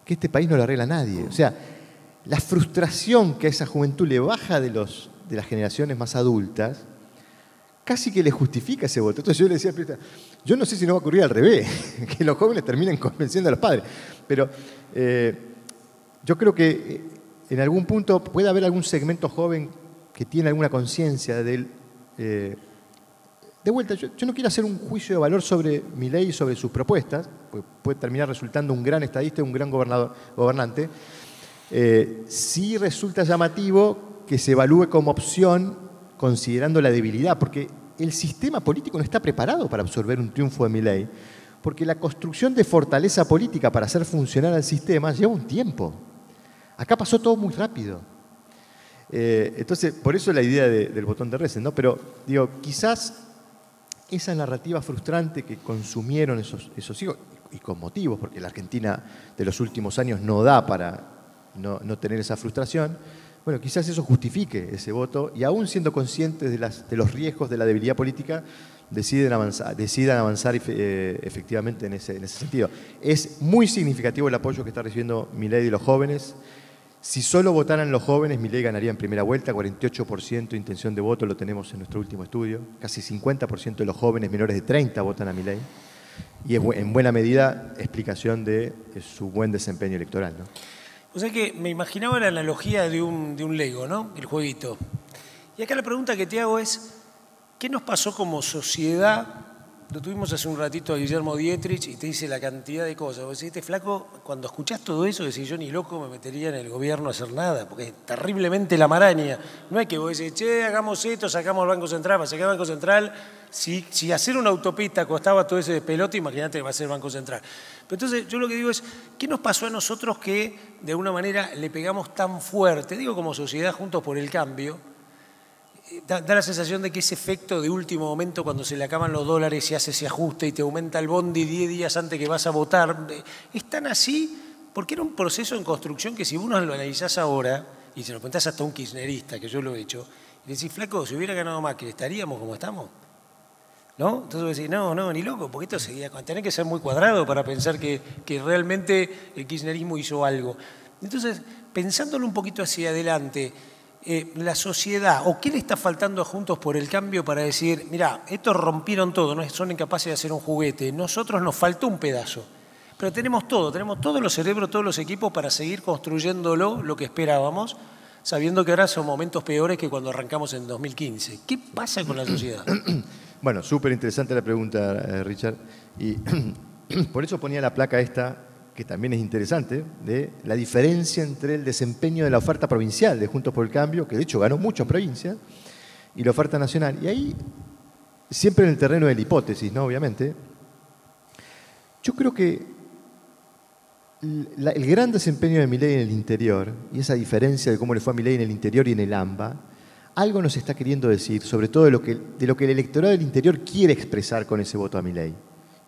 que este país no lo arregla nadie. O sea, la frustración que a esa juventud le baja de las generaciones más adultas, casi que le justifica ese voto. Entonces yo le decía, yo no sé si no va a ocurrir al revés, que los jóvenes terminen convenciendo a los padres, pero yo creo que en algún punto puede haber algún segmento joven que tiene alguna conciencia de él. De vuelta, yo no quiero hacer un juicio de valor sobre Milei y sobre sus propuestas, porque puede terminar resultando un gran estadista y un gran gobernante. Sí resulta llamativo que se evalúe como opción considerando la debilidad, porque el sistema político no está preparado para absorber un triunfo de Milei, porque la construcción de fortaleza política para hacer funcionar al sistema lleva un tiempo. Acá pasó todo muy rápido. Entonces, por eso la idea del botón de reset, ¿no? Pero, digo, quizás esa narrativa frustrante que consumieron esos hijos, y con motivos, porque la Argentina de los últimos años no da para no tener esa frustración, bueno, quizás eso justifique ese voto, y aún siendo conscientes de los riesgos de la debilidad política, decidan avanzar efectivamente en ese sentido. Es muy significativo el apoyo que está recibiendo Milei de los jóvenes. Si solo votaran los jóvenes, Milei ganaría en primera vuelta, 48% de intención de voto, lo tenemos en nuestro último estudio. Casi 50% de los jóvenes menores de 30 votan a Milei. Y es en buena medida explicación de su buen desempeño electoral, ¿no? O sea que me imaginaba la analogía de un Lego, ¿no? El jueguito. Y acá la pregunta que te hago es, ¿qué nos pasó como sociedad? Lo tuvimos hace un ratito a Guillermo Dietrich y te dice la cantidad de cosas. Vos decís, este flaco, cuando escuchás todo eso, decís, yo ni loco me metería en el gobierno a hacer nada, porque es terriblemente la maraña. No es que vos decís, che, hagamos esto, sacamos el Banco Central, para sacar el Banco Central. Si hacer una autopista costaba todo ese despelote, imagínate que va a ser el Banco Central. Pero entonces, yo lo que digo es, ¿qué nos pasó a nosotros que de alguna manera le pegamos tan fuerte? Digo, como sociedad, Juntos por el Cambio. Da la sensación de que ese efecto de último momento, cuando se le acaban los dólares, se hace ese ajuste y te aumenta el bondi 10 días antes que vas a votar, es tan así porque era un proceso en construcción que si uno lo analizás ahora, y se lo preguntás hasta a un kirchnerista, que yo lo he hecho, y decís, flaco, si hubiera ganado Macri, ¿estaríamos como estamos? ¿No? Entonces vos decís, no, ni loco, porque esto seguía, tenés que ser muy cuadrado para pensar que realmente el kirchnerismo hizo algo. Entonces, pensándolo un poquito hacia adelante, la sociedad, o qué le está faltando a Juntos por el Cambio para decir, mirá, estos rompieron todo, no son incapaces de hacer un juguete, nosotros nos faltó un pedazo, pero tenemos todos los cerebros, todos los equipos para seguir construyéndolo, lo que esperábamos, sabiendo que ahora son momentos peores que cuando arrancamos en 2015. ¿Qué pasa con la sociedad? Bueno, súper interesante la pregunta, Richard, y por eso ponía la placa esta, que también es interesante, de la diferencia entre el desempeño de la oferta provincial de Juntos por el Cambio, que de hecho ganó mucho en provincia, y la oferta nacional. Y ahí, siempre en el terreno de la hipótesis, ¿no? Obviamente, yo creo que el gran desempeño de Milei en el interior, y esa diferencia de cómo le fue a Milei en el interior y en el AMBA, algo nos está queriendo decir, sobre todo de lo que el electorado del interior quiere expresar con ese voto a Milei,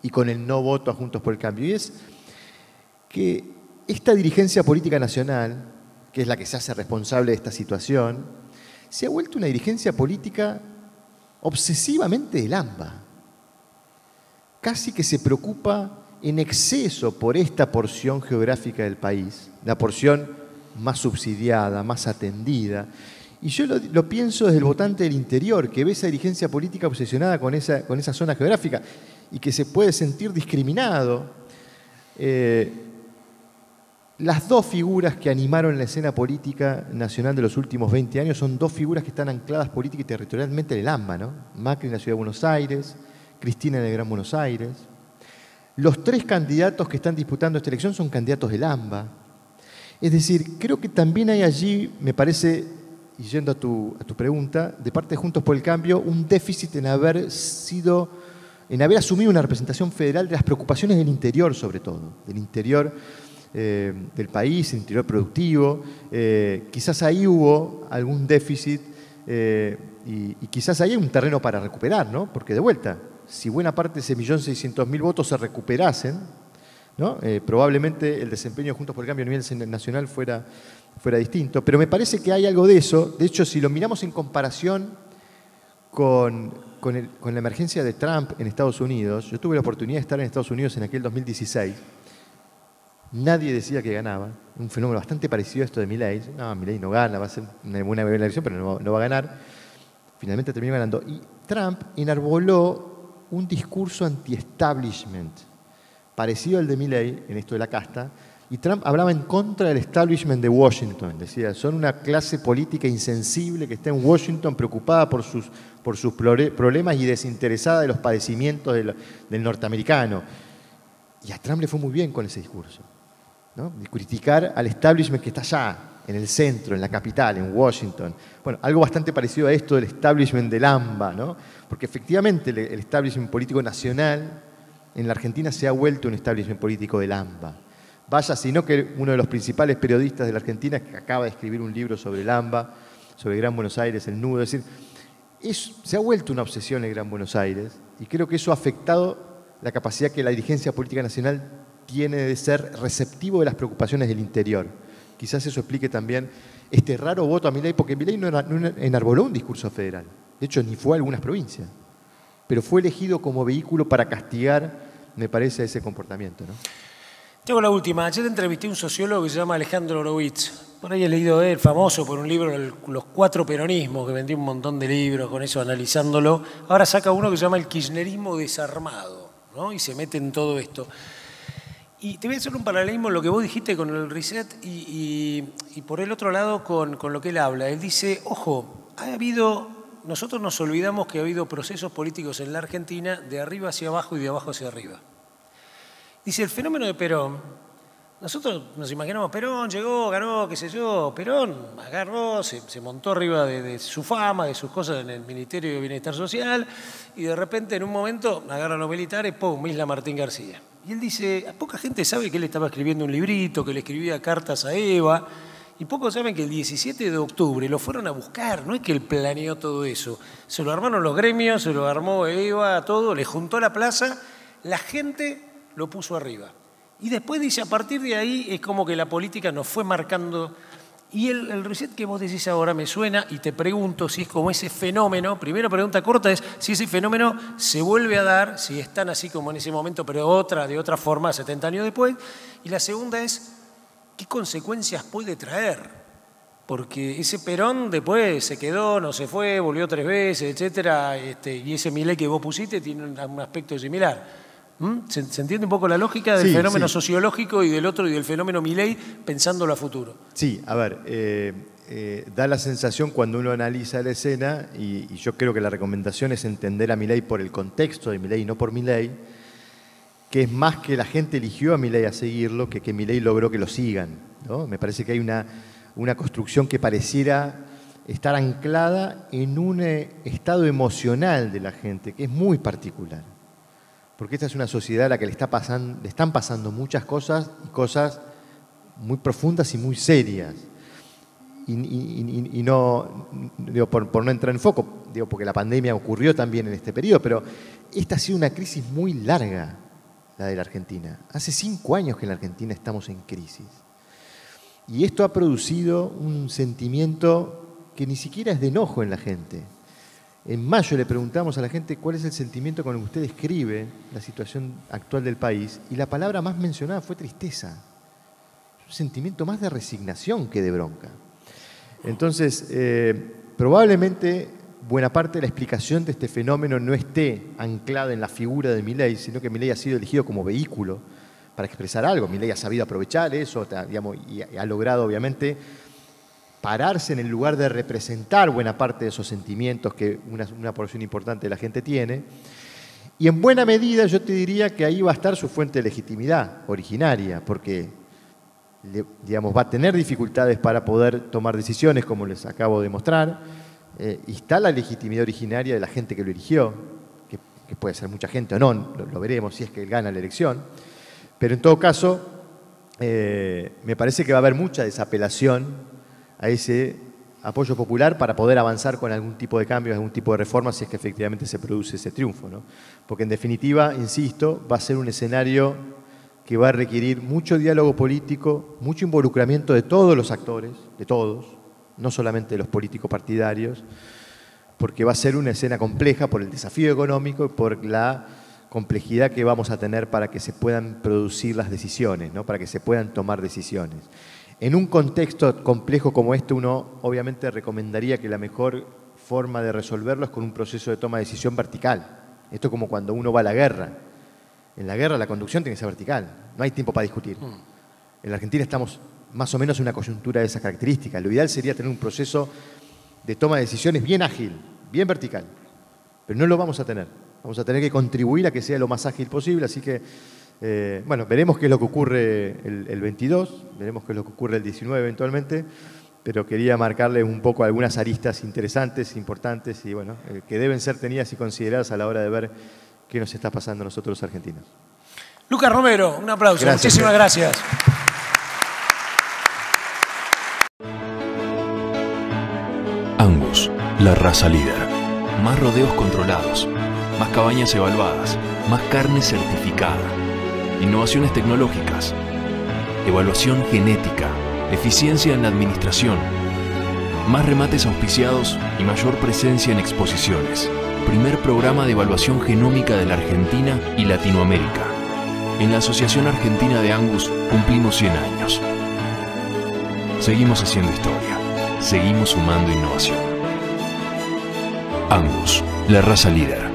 y con el no voto a Juntos por el Cambio. Y es que esta dirigencia política nacional, que es la que se hace responsable de esta situación, se ha vuelto una dirigencia política obsesivamente del AMBA. Casi que se preocupa en exceso por esta porción geográfica del país, la porción más subsidiada, más atendida. Y yo lo pienso desde el votante del interior, que ve esa dirigencia política obsesionada con esa zona geográfica y que se puede sentir discriminado. Las dos figuras que animaron la escena política nacional de los últimos 20 años son dos figuras que están ancladas política y territorialmente en el AMBA, ¿no? Macri en la Ciudad de Buenos Aires, Cristina en el Gran Buenos Aires. Los tres candidatos que están disputando esta elección son candidatos del AMBA. Es decir, creo que también hay allí, me parece, y yendo a tu pregunta, de parte de Juntos por el Cambio, un déficit en haber asumido una representación federal de las preocupaciones del interior, sobre todo, del interior del país, el interior productivo. Quizás ahí hubo algún déficit y quizás ahí hay un terreno para recuperar, ¿no? Porque de vuelta, si buena parte de ese 1.600.000 votos se recuperasen, ¿no? Probablemente el desempeño de Juntos por el Cambio a nivel nacional fuera distinto. Pero me parece que hay algo de eso. De hecho, si lo miramos en comparación con la emergencia de Trump en Estados Unidos, yo tuve la oportunidad de estar en Estados Unidos en aquel 2016. Nadie decía que ganaba. Un fenómeno bastante parecido a esto de Milei. No, Milei no gana, va a ser una buena elección, pero no va a ganar. Finalmente terminó ganando. Y Trump enarboló un discurso anti-establishment, parecido al de Milei en esto de la casta. Y Trump hablaba en contra del establishment de Washington. Decía, son una clase política insensible que está en Washington preocupada por sus problemas y desinteresada de los padecimientos del norteamericano. Y a Trump le fue muy bien con ese discurso, ¿no? De criticar al establishment que está allá, en el centro, en la capital, en Washington. Bueno, algo bastante parecido a esto del establishment del AMBA, ¿no? Porque efectivamente el establishment político nacional en la Argentina se ha vuelto un establishment político del AMBA. Vaya, sino que uno de los principales periodistas de la Argentina, que acaba de escribir un libro sobre el AMBA, sobre el Gran Buenos Aires, el nudo, es decir, se ha vuelto una obsesión el Gran Buenos Aires, y creo que eso ha afectado la capacidad que la dirigencia política nacional tiene de ser receptivo de las preocupaciones del interior. Quizás eso explique también este raro voto a Milei, porque Milei no enarboló un discurso federal. De hecho, ni fue a algunas provincias. pero fue elegido como vehículo para castigar, me parece, ese comportamiento, ¿no? Tengo la última. Ayer entrevisté a un sociólogo que se llama Alejandro Horowitz. Por ahí he leído de él, famoso por un libro, Los 4 peronismos, que vendió un montón de libros con eso, analizándolo. Ahora saca uno que se llama El kirchnerismo desarmado, ¿no? Y se mete en todo esto. Y te voy a hacer un paralelismo en lo que vos dijiste con el reset y por el otro lado con lo que él habla. Él dice, ojo, nosotros nos olvidamos que ha habido procesos políticos en la Argentina de arriba hacia abajo y de abajo hacia arriba. Dice, el fenómeno de Perón, nosotros nos imaginamos, Perón llegó, ganó, qué sé yo, Perón agarró, se montó arriba de su fama, de sus cosas en el Ministerio de Bienestar Social, y de repente en un momento agarran los militares, ¡pum!, Isla Martín García. Y él dice, poca gente sabe que él estaba escribiendo un librito, que le escribía cartas a Eva, y pocos saben que el 17 de octubre lo fueron a buscar, no es que él planeó todo eso, se lo armaron los gremios, se lo armó Eva, todo, le juntó a la plaza, la gente lo puso arriba. Y después dice, a partir de ahí es como que la política nos fue marcando. Y el reset que vos decís ahora me suena y te pregunto si es como ese fenómeno. Primera pregunta corta es si ese fenómeno se vuelve a dar, si están así como en ese momento, pero de otra forma, 70 años después. Y la segunda es, ¿qué consecuencias puede traer? Porque ese Perón después se quedó, no se fue, volvió 3 veces, etcétera, y ese Milei que vos pusiste tiene un aspecto similar. ¿Se entiende un poco la lógica del fenómeno sociológico y del otro y del fenómeno Milei pensándolo a futuro? Sí, a ver, da la sensación cuando uno analiza la escena, y yo creo que la recomendación es entender a Milei por el contexto de Milei y no por Milei, que es más que la gente eligió a Milei a seguirlo que Milei logró que lo sigan, ¿no? Me parece que hay una construcción que pareciera estar anclada en un estado emocional de la gente, que es muy particular. Porque esta es una sociedad a la que le están pasando muchas cosas, y cosas muy profundas y muy serias. Y no, digo, por no entrar en foco, digo, porque la pandemia ocurrió también en este periodo, pero esta ha sido una crisis muy larga, la de la Argentina. Hace 5 años que en la Argentina estamos en crisis. Y esto ha producido un sentimiento que ni siquiera es de enojo en la gente. En mayo le preguntamos a la gente cuál es el sentimiento con el que usted describe la situación actual del país, y la palabra más mencionada fue tristeza. Un sentimiento más de resignación que de bronca. Entonces, probablemente buena parte de la explicación de este fenómeno no esté anclada en la figura de Milei, sino que Milei ha sido elegido como vehículo para expresar algo. Milei ha sabido aprovechar eso, digamos, y ha logrado, obviamente, pararse en el lugar de representar buena parte de esos sentimientos que una porción importante de la gente tiene. Y en buena medida yo te diría que ahí va a estar su fuente de legitimidad originaria, porque digamos, va a tener dificultades para poder tomar decisiones, como les acabo de mostrar. Y está la legitimidad originaria de la gente que lo eligió, que puede ser mucha gente o no, lo veremos si es que él gana la elección. Pero en todo caso, me parece que va a haber mucha desapelación a ese apoyo popular para poder avanzar con algún tipo de cambios, algún tipo de reforma, si es que efectivamente se produce ese triunfo, ¿no? Porque en definitiva, insisto, va a ser un escenario que va a requerir mucho diálogo político, mucho involucramiento de todos los actores, de todos, no solamente de los políticos partidarios, porque va a ser una escena compleja por el desafío económico y por la complejidad que vamos a tener para que se puedan producir las decisiones, ¿no? Para que se puedan tomar decisiones. En un contexto complejo como este, uno obviamente recomendaría que la mejor forma de resolverlo es con un proceso de toma de decisión vertical. Esto es como cuando uno va a la guerra. En la guerra la conducción tiene que ser vertical, no hay tiempo para discutir. En la Argentina estamos más o menos en una coyuntura de esas características. Lo ideal sería tener un proceso de toma de decisiones bien ágil, bien vertical, pero no lo vamos a tener. Vamos a tener que contribuir a que sea lo más ágil posible, así que bueno, veremos qué es lo que ocurre el 22, veremos qué es lo que ocurre el 19 eventualmente, pero quería marcarles un poco algunas aristas interesantes, importantes y bueno, que deben ser tenidas y consideradas a la hora de ver qué nos está pasando a nosotros los argentinos. Lucas Romero, un aplauso. Gracias. Muchísimas gracias. Angus, la raza líder. Más rodeos controlados, más cabañas evaluadas, más carne certificada. Innovaciones tecnológicas, evaluación genética, eficiencia en la administración, más remates auspiciados y mayor presencia en exposiciones. primer programa de evaluación genómica de la Argentina y Latinoamérica. En la Asociación Argentina de Angus cumplimos 100 años. Seguimos haciendo historia. Seguimos sumando innovación. Angus, la raza líder.